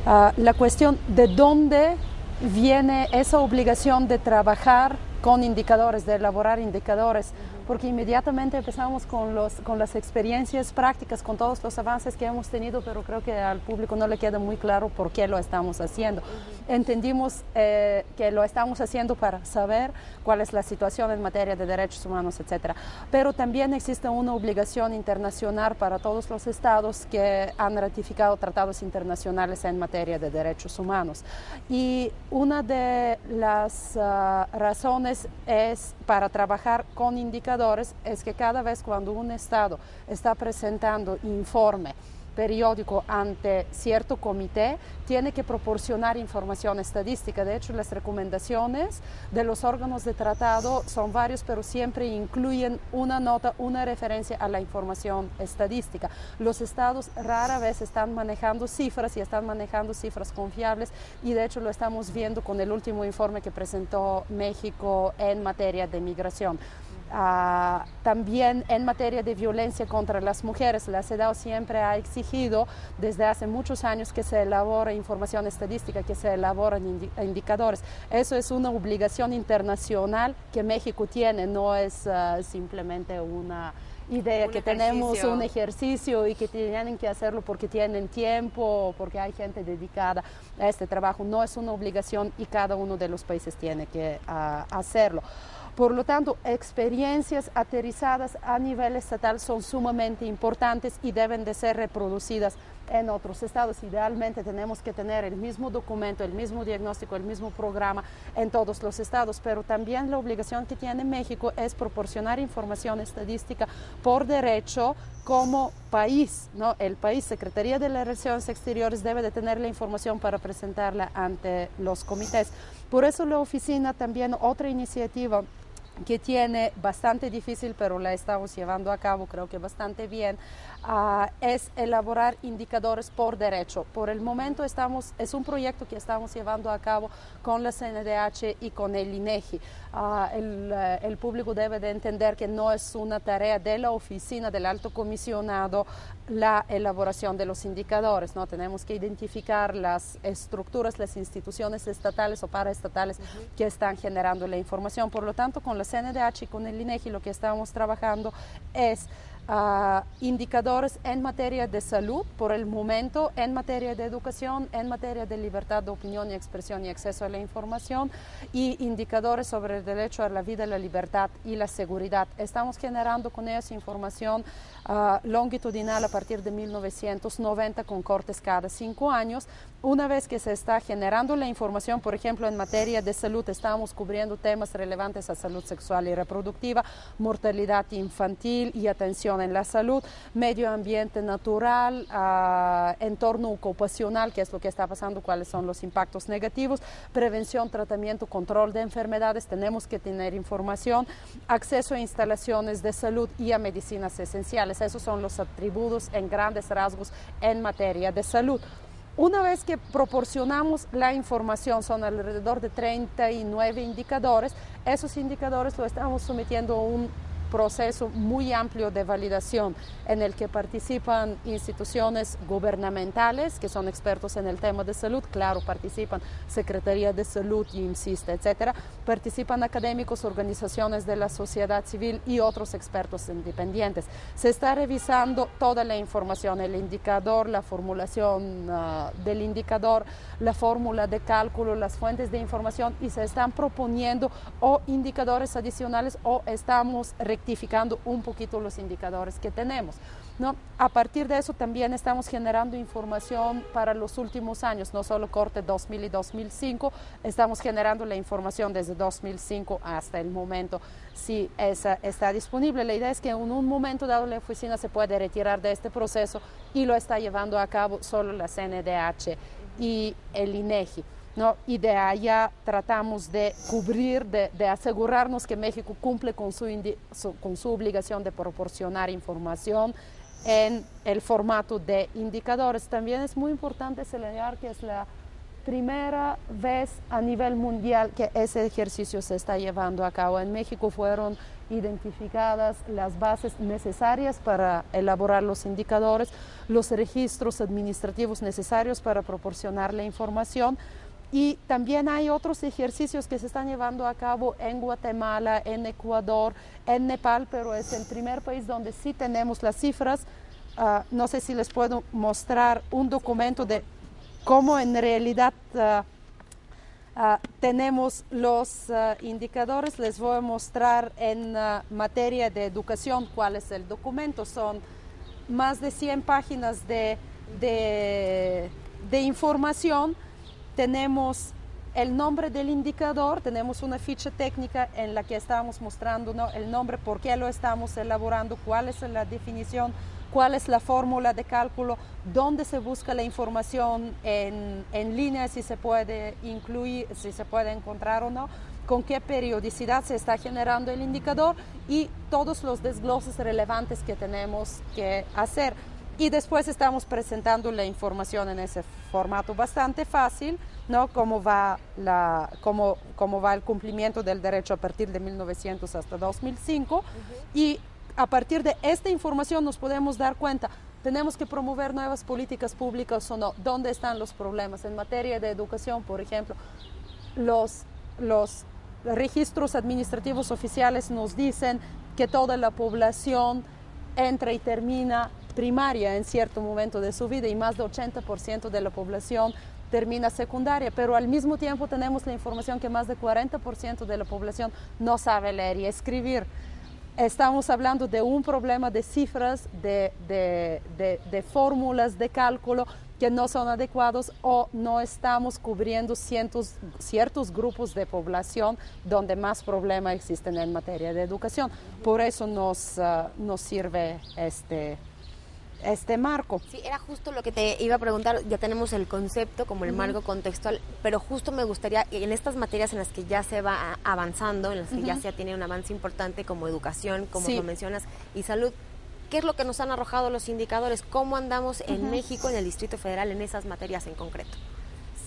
B: la cuestión de dónde viene esa obligación de trabajar con indicadores, de elaborar indicadores, porque inmediatamente empezamos con las experiencias prácticas, con todos los avances que hemos tenido, pero creo que al público no le queda muy claro por qué lo estamos haciendo. Entendimos que lo estamos haciendo para saber cuál es la situación en materia de derechos humanos, etcétera. Pero también existe una obligación internacional para todos los estados que han ratificado tratados internacionales en materia de derechos humanos. Y una de las razones es para trabajar con indicadores es que cada vez cuando un estado está presentando informe periódico ante cierto comité, tiene que proporcionar información estadística. De hecho, las recomendaciones de los órganos de tratado son varios, pero siempre incluyen una nota, una referencia a la información estadística. Los estados rara vez están manejando cifras y están manejando cifras confiables, y de hecho lo estamos viendo con el último informe que presentó México en materia de migración. También en materia de violencia contra las mujeres, la CEDAW siempre ha exigido desde hace muchos años que se elabore información estadística, que se elaboren indicadores. Eso es una obligación internacional que México tiene, no es simplemente una idea que tenemos un ejercicio y que tienen que hacerlo porque tienen tiempo o porque hay gente dedicada a este trabajo. No es una obligación y cada uno de los países tiene que hacerlo. Por lo tanto, experiencias aterrizadas a nivel estatal son sumamente importantes y deben de ser reproducidas en otros estados. Idealmente tenemos que tener el mismo documento, el mismo diagnóstico, el mismo programa en todos los estados, pero también la obligación que tiene México es proporcionar información estadística por derecho como país, ¿no? El país, Secretaría de las Relaciones Exteriores, debe de tener la información para presentarla ante los comités. Por eso la oficina también, otra iniciativa que tiene bastante difícil, pero la estamos llevando a cabo creo que bastante bien, es elaborar indicadores por derecho. Por el momento es un proyecto que estamos llevando a cabo con la CNDH y con el INEGI. El público debe de entender que no es una tarea de la oficina del Alto Comisionado la elaboración de los indicadores, ¿no? Tenemos que identificar las estructuras, las instituciones estatales o paraestatales que están generando la información. Por lo tanto, con la CNDH y con el INEGI lo que estamos trabajando es indicadores en materia de salud, por el momento, en materia de educación, en materia de libertad de opinión y expresión y acceso a la información, y indicadores sobre el derecho a la vida, la libertad y la seguridad. Estamos generando con ellos información longitudinal a partir de 1990 con cortes cada 5 años. Una vez que se está generando la información, por ejemplo, en materia de salud, estamos cubriendo temas relevantes a salud sexual y reproductiva, mortalidad infantil y atención en la salud, medio ambiente natural, entorno ocupacional, qué es lo que está pasando, cuáles son los impactos negativos, prevención, tratamiento, control de enfermedades, tenemos que tener información, acceso a instalaciones de salud y a medicinas esenciales. Esos son los atributos en grandes rasgos en materia de salud. Una vez que proporcionamos la información, son alrededor de 39 indicadores, esos indicadores lo estamos sometiendo a un proceso muy amplio de validación en el que participan instituciones gubernamentales que son expertos en el tema de salud, claro, participan Secretaría de Salud, IMSS, etcétera, participan académicos, organizaciones de la sociedad civil y otros expertos independientes. Se está revisando toda la información, el indicador, la formulación del indicador, la fórmula de cálculo, las fuentes de información, y se están proponiendo o indicadores adicionales o estamos rectificando un poquito los indicadores que tenemos, ¿no? A partir de eso también estamos generando información para los últimos años, no solo corte 2000 y 2005, estamos generando la información desde 2005 hasta el momento, si esa está disponible. La idea es que en un momento dado la oficina se puede retirar de este proceso y lo está llevando a cabo solo la CNDH y el INEGI, ¿no? Y de allá tratamos de cubrir, de asegurarnos que México cumple con su obligación de proporcionar información en el formato de indicadores. También es muy importante señalar que es la primera vez a nivel mundial que ese ejercicio se está llevando a cabo. En México fueron identificadas las bases necesarias para elaborar los indicadores, los registros administrativos necesarios para proporcionar la información. Y también hay otros ejercicios que se están llevando a cabo en Guatemala, en Ecuador, en Nepal, pero es el primer país donde sí tenemos las cifras. No sé si les puedo mostrar un documento de cómo en realidad tenemos los indicadores. Les voy a mostrar en materia de educación cuál es el documento. Son más de 100 páginas de información. Tenemos el nombre del indicador, tenemos una ficha técnica en la que estamos mostrando, ¿no?, el nombre, por qué lo estamos elaborando, cuál es la definición, cuál es la fórmula de cálculo, dónde se busca la información en línea, si se puede incluir, si se puede encontrar o no, con qué periodicidad se está generando el indicador y todos los desgloses relevantes que tenemos que hacer. Y después estamos presentando la información en ese formato bastante fácil, ¿no? Cómo va el cumplimiento del derecho a partir de 1900 hasta 2005. Y a partir de esta información nos podemos dar cuenta, tenemos que promover nuevas políticas públicas o no, dónde están los problemas. En materia de educación, por ejemplo, los registros administrativos oficiales nos dicen que toda la población entra y termina primaria en cierto momento de su vida y más del 80% de la población termina secundaria, pero al mismo tiempo tenemos la información que más del 40% de la población no sabe leer y escribir. Estamos hablando de un problema de cifras, de fórmulas de cálculo que no son adecuados o no estamos cubriendo ciertos grupos de población donde más problemas existen en materia de educación. Por eso nos sirve este marco.
A: Sí, era justo lo que te iba a preguntar. Ya tenemos el concepto como el marco contextual, pero justo me gustaría, en estas materias en las que ya se va avanzando, en las que ya se tiene un avance importante como educación, como lo mencionas, y salud, ¿qué es lo que nos han arrojado los indicadores? ¿Cómo andamos en México, en el Distrito Federal, en esas materias en concreto?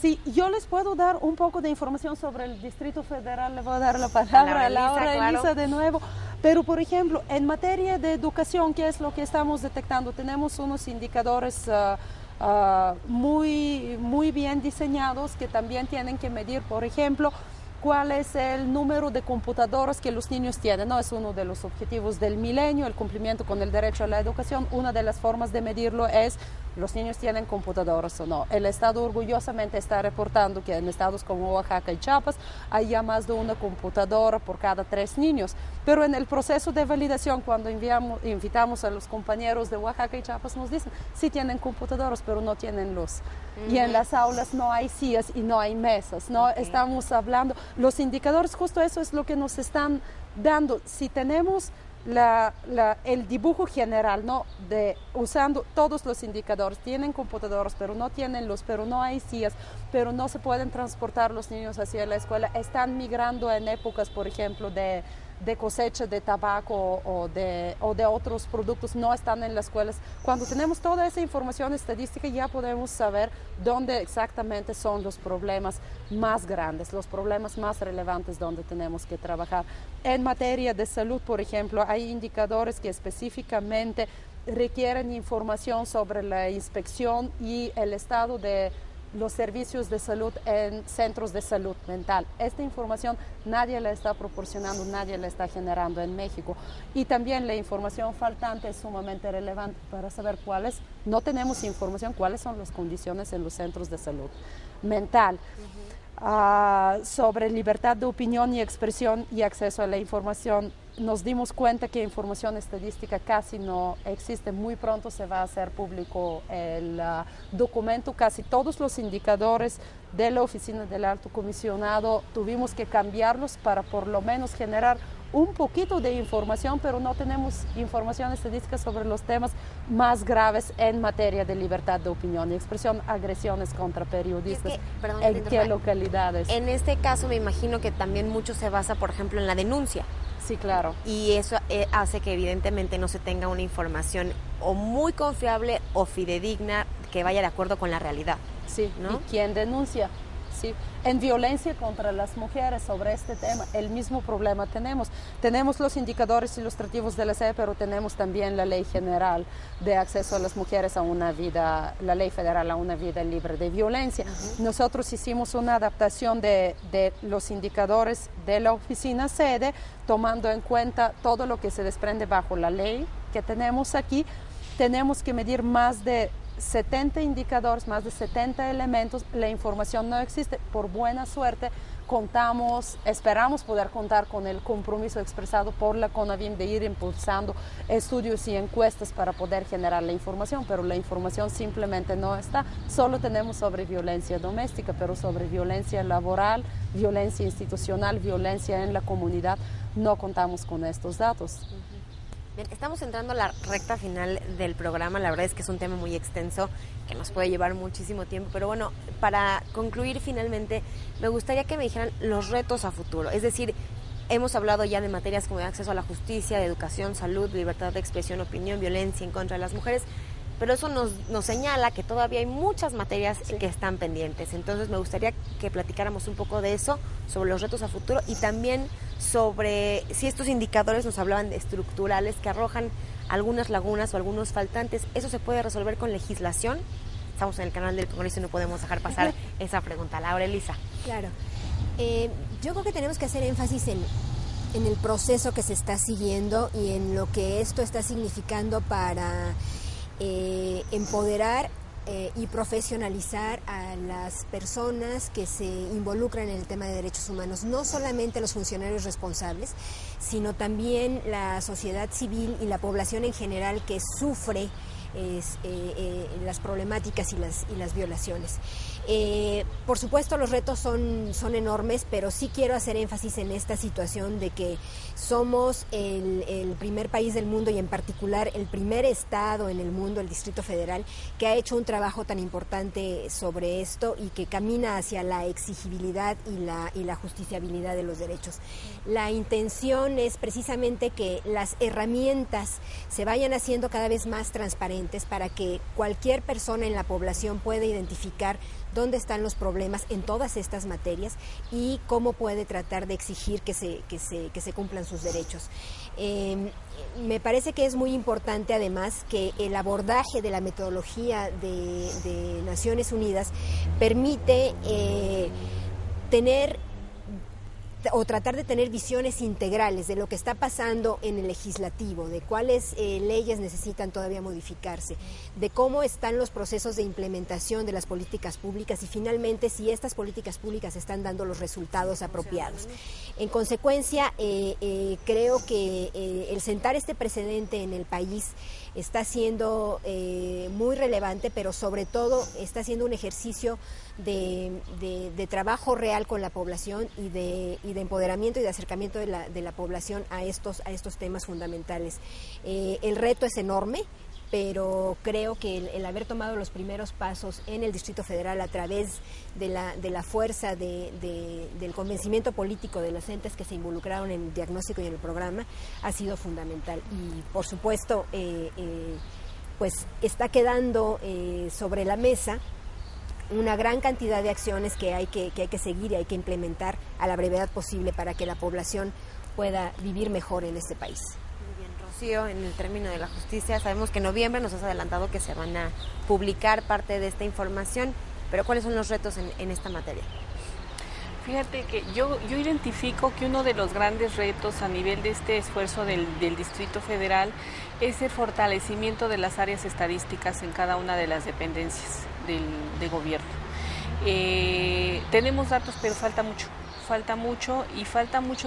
B: Sí, yo les puedo dar un poco de información sobre el Distrito Federal. Le voy a dar la palabra a Laura Elisa de nuevo. Pero, por ejemplo, en materia de educación, ¿qué es lo que estamos detectando? Tenemos unos indicadores muy bien diseñados que también tienen que medir, por ejemplo, cuál es el número de computadoras que los niños tienen, ¿no? Es uno de los objetivos del milenio, el cumplimiento con el derecho a la educación. Una de las formas de medirlo es los niños tienen computadoras o no. El Estado orgullosamente está reportando que en estados como Oaxaca y Chiapas hay ya más de una computadora por cada 3 niños. Pero en el proceso de validación, cuando invitamos a los compañeros de Oaxaca y Chiapas, nos dicen, sí tienen computadoras, pero no tienen luz. Y en las aulas no hay sillas y no hay mesas, ¿no? Estamos hablando, los indicadores, justo eso es lo que nos están dando. Si tenemos el dibujo general, ¿no?, de usando todos los indicadores, tienen computadoras, pero no tienen luz, pero no hay sillas, pero no se pueden transportar los niños hacia la escuela, están migrando en épocas, por ejemplo, de cosecha de tabaco o de otros productos, no están en las escuelas. Cuando tenemos toda esa información estadística ya podemos saber dónde exactamente son los problemas más grandes, los problemas más relevantes donde tenemos que trabajar. En materia de salud, por ejemplo, hay indicadores que específicamente requieren información sobre la inspección y el estado de los servicios de salud en centros de salud mental. Esta información nadie la está proporcionando, nadie la está generando en México. Y también la información faltante es sumamente relevante para saber no tenemos información, cuáles son las condiciones en los centros de salud mental. Sobre libertad de opinión y expresión y acceso a la información, nos dimos cuenta que información estadística casi no existe. Muy pronto se va a hacer público el documento. Casi todos los indicadores de la Oficina del Alto Comisionado tuvimos que cambiarlos para por lo menos generar un poquito de información, pero no tenemos información estadística sobre los temas más graves en materia de libertad de opinión y expresión, agresiones contra periodistas. ¿En qué localidades?
A: En este caso me imagino que también mucho se basa, por ejemplo, en la denuncia.
B: Sí, claro.
A: Y eso hace que evidentemente no se tenga una información o muy confiable o fidedigna que vaya de acuerdo con la realidad.
B: Sí,
A: ¿no?
B: ¿Y quién denuncia? Sí. En violencia contra las mujeres, sobre este tema, el mismo problema tenemos. Tenemos los indicadores ilustrativos de la SEE, pero tenemos también la Ley General de Acceso a las Mujeres a una vida, la Ley Federal a una vida libre de violencia. Nosotros hicimos una adaptación de los indicadores de la oficina sede, tomando en cuenta todo lo que se desprende bajo la ley que tenemos aquí. Tenemos que medir más de 70 indicadores, más de 70 elementos. La información no existe. Por buena suerte, esperamos poder contar con el compromiso expresado por la CONAVIM de ir impulsando estudios y encuestas para poder generar la información, pero la información simplemente no está. Solo tenemos sobre violencia doméstica, pero sobre violencia laboral, violencia institucional, violencia en la comunidad, no contamos con estos datos.
A: Bien, estamos entrando a la recta final del programa. La verdad es que es un tema muy extenso que nos puede llevar muchísimo tiempo, pero bueno, para concluir finalmente me gustaría que me dijeran los retos a futuro. Es decir, hemos hablado ya de materias como de acceso a la justicia, de educación, salud, libertad de expresión, opinión, violencia en contra de las mujeres, pero eso nos señala que todavía hay muchas materias que están pendientes. Entonces me gustaría que platicáramos un poco de eso, sobre los retos a futuro y también sobre si estos indicadores nos hablaban de estructurales que arrojan algunas lagunas o algunos faltantes. ¿Eso se puede resolver con legislación? Estamos en el canal del Congreso y no podemos dejar pasar esa pregunta. Laura Elisa.
C: Claro. Yo creo que tenemos que hacer énfasis en el proceso que se está siguiendo y en lo que esto está significando para empoderar y profesionalizar a las personas que se involucran en el tema de derechos humanos, no solamente los funcionarios responsables, sino también la sociedad civil y la población en general que sufre las problemáticas y las violaciones. Por supuesto los retos son enormes, pero sí quiero hacer énfasis en esta situación de que somos el primer país del mundo y en particular el primer estado en el mundo, el Distrito Federal, que ha hecho un trabajo tan importante sobre esto y que camina hacia la exigibilidad y la justiciabilidad de los derechos. La intención es precisamente que las herramientas se vayan haciendo cada vez más transparentes para que cualquier persona en la población pueda identificar dónde están los problemas en todas estas materias y cómo puede tratar de exigir que se cumplan sus derechos. Me parece que es muy importante además que el abordaje de la metodología de Naciones Unidas permite tratar de tener visiones integrales de lo que está pasando en el legislativo, de cuáles leyes necesitan todavía modificarse, de cómo están los procesos de implementación de las políticas públicas y finalmente si estas políticas públicas están dando los resultados apropiados. En consecuencia, creo que el sentar este precedente en el país está siendo muy relevante, pero sobre todo está siendo un ejercicio de trabajo real con la población y de empoderamiento y de acercamiento de la población a estos temas fundamentales. El reto es enorme, pero creo que el haber tomado los primeros pasos en el Distrito Federal a través de la fuerza del convencimiento político de las entes que se involucraron en el diagnóstico y en el programa ha sido fundamental. Y por supuesto, pues está quedando sobre la mesa una gran cantidad de acciones que hay que seguir y hay que implementar a la brevedad posible para que la población pueda vivir mejor en este país.
A: Muy bien, Rocío, en el término de la justicia, sabemos que en noviembre nos has adelantado que se van a publicar parte de esta información, pero ¿cuáles son los retos en esta materia?
D: Fíjate que yo identifico que uno de los grandes retos a nivel de este esfuerzo del Distrito Federal es el fortalecimiento de las áreas estadísticas en cada una de las dependencias de gobierno. Tenemos datos, pero falta mucho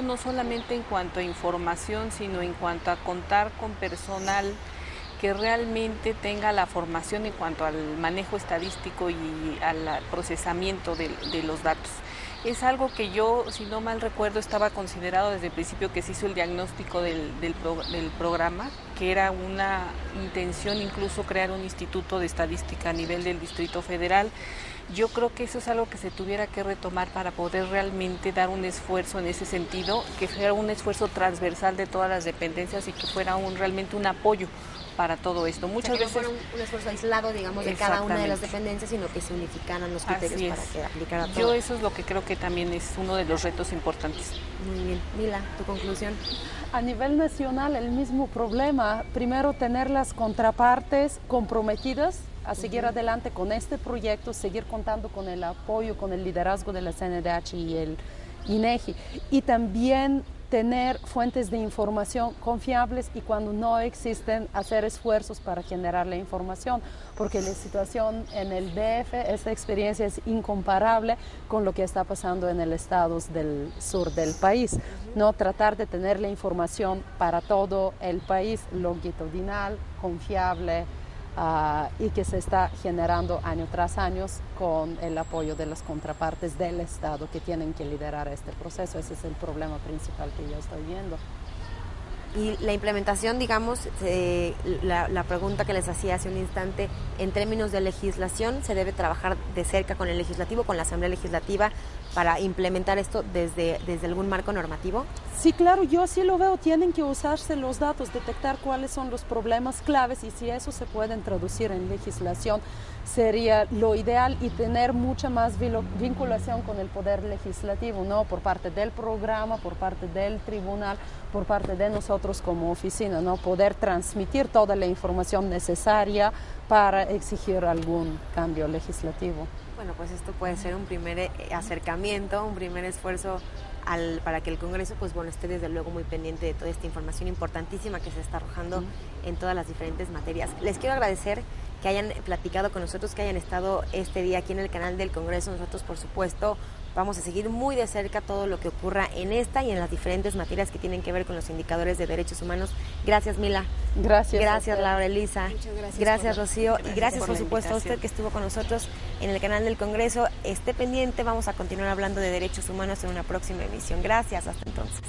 D: no solamente en cuanto a información, sino en cuanto a contar con personal que realmente tenga la formación en cuanto al manejo estadístico y al procesamiento de los datos. Es algo que yo, si no mal recuerdo, estaba considerado desde el principio que se hizo el diagnóstico del programa, que era una intención incluso crear un instituto de estadística a nivel del Distrito Federal. Yo creo que eso es algo que se tuviera que retomar para poder realmente dar un esfuerzo en ese sentido, que fuera un esfuerzo transversal de todas las dependencias y que fuera realmente un apoyo para todo esto. Muchas veces
A: no fuera un esfuerzo aislado, digamos, de cada una de las dependencias, sino que se unificaran los criterios para que aplicara todo.
D: Yo eso es lo que creo que también es uno de los retos importantes.
A: Muy bien. Mila, tu conclusión.
B: A nivel nacional, el mismo problema. Primero, tener las contrapartes comprometidas a seguir adelante con este proyecto, seguir contando con el apoyo, con el liderazgo de la CNDH y el INEGI. Y también tener fuentes de información confiables y cuando no existen, hacer esfuerzos para generar la información, porque la situación en el DF, esta experiencia es incomparable con lo que está pasando en los estados del sur del país. No tratar de tener la información para todo el país, longitudinal, confiable, y que se está generando año tras año con el apoyo de las contrapartes del Estado que tienen que liderar este proceso. Ese es el problema principal que yo estoy viendo.
A: Y la implementación, digamos, la pregunta que les hacía hace un instante, en términos de legislación, ¿se debe trabajar de cerca con el legislativo, con la Asamblea Legislativa, para implementar esto desde algún marco normativo?
B: Sí, claro, yo así lo veo. Tienen que usarse los datos, detectar cuáles son los problemas claves y si eso se puede traducir en legislación sería lo ideal y tener mucha más vinculación con el poder legislativo, ¿no? Por parte del programa, por parte del tribunal, por parte de nosotros como oficina, ¿no? Poder transmitir toda la información necesaria para exigir algún cambio legislativo.
A: Bueno, pues esto puede ser un primer acercamiento, un primer esfuerzo para que el Congreso, pues bueno, esté desde luego muy pendiente de toda esta información importantísima que se está arrojando en todas las diferentes materias. Les quiero agradecer que hayan platicado con nosotros, que hayan estado este día aquí en el canal del Congreso. Nosotros, por supuesto, vamos a seguir muy de cerca todo lo que ocurra en esta y en las diferentes materias que tienen que ver con los indicadores de derechos humanos. Gracias, Mila.
B: Gracias.
A: Gracias, Laura Elisa.
C: Muchas gracias.
A: Gracias, Rocío. Y gracias, por
D: la
A: supuesto, a usted que estuvo con nosotros en el canal del Congreso. Esté pendiente, vamos a continuar hablando de derechos humanos en una próxima emisión. Gracias, hasta entonces.